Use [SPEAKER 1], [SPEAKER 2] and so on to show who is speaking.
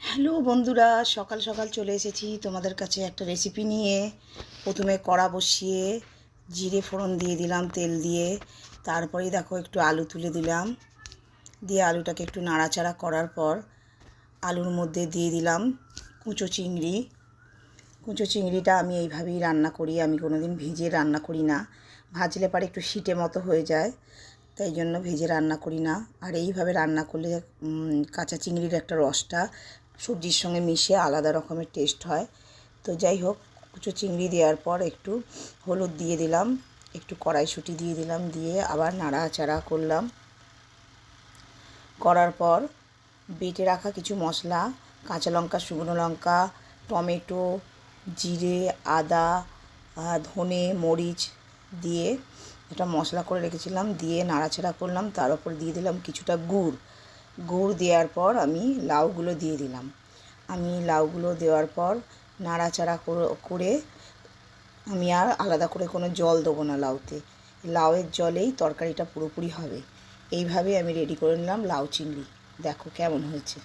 [SPEAKER 1] Hello বন্ধুরা, সকাল সকাল চলে এসেছি তোমাদের কাছে একটা রেসিপি নিয়ে। প্রথমে কড়া বসিয়ে জিরে ফোড়ন দিয়ে দিলাম তেল দিয়ে। তারপরেই দেখো একটু আলু তুলে দিলাম, দিয়ে আলুটাকে একটু নাড়াচাড়া করার পর আলুর মধ্যে দিয়ে দিলাম কুচো চিংড়ি। কুচো চিংড়িটা আমি এইভাবেই রান্না করি, আমি কোনো দিন ভেজে রান্না করি না। ভাজলে পরে একটু শিটে মতো হয়ে যায়, তাই জন্য ভেজে রান্না করি না। আর এইভাবে রান্না করলে কাঁচা চিংড়ির একটা রসটা সবজির সঙ্গে মিশে আলাদা রকমের টেস্ট হয়। তো যাই হোক, কুচো চিংড়ি দেওয়ার পর একটু হলুদ দিয়ে দিলাম, একটু কড়াইশুঁটি দিয়ে দিলাম, দিয়ে আবার নাড়াচাড়া করলাম। করার পর বেটে রাখা কিছু মশলা, কাঁচা লঙ্কা, শুকনো লঙ্কা, টমেটো, জিরে, আদা, ধনে, মরিচ দিয়ে এটা মশলা করে রেখেছিলাম, দিয়ে নাড়াচাড়া করলাম। তার উপর দিয়ে দিলাম কিছুটা গুড় দেওয়ার পর আমি লাউগুলো দিয়ে দিলাম। আমি লাউগুলো দেওয়ার পর নাড়াচাড়া করে আমি আর আলাদা করে কোনো জল দেবো না লাউতে, লাউয়ের জলেই তরকারিটা পুরোপুরি হবে। এইভাবে আমি রেডি করে নিলাম লাউ চিংড়ি। দেখো কেমন হয়েছে।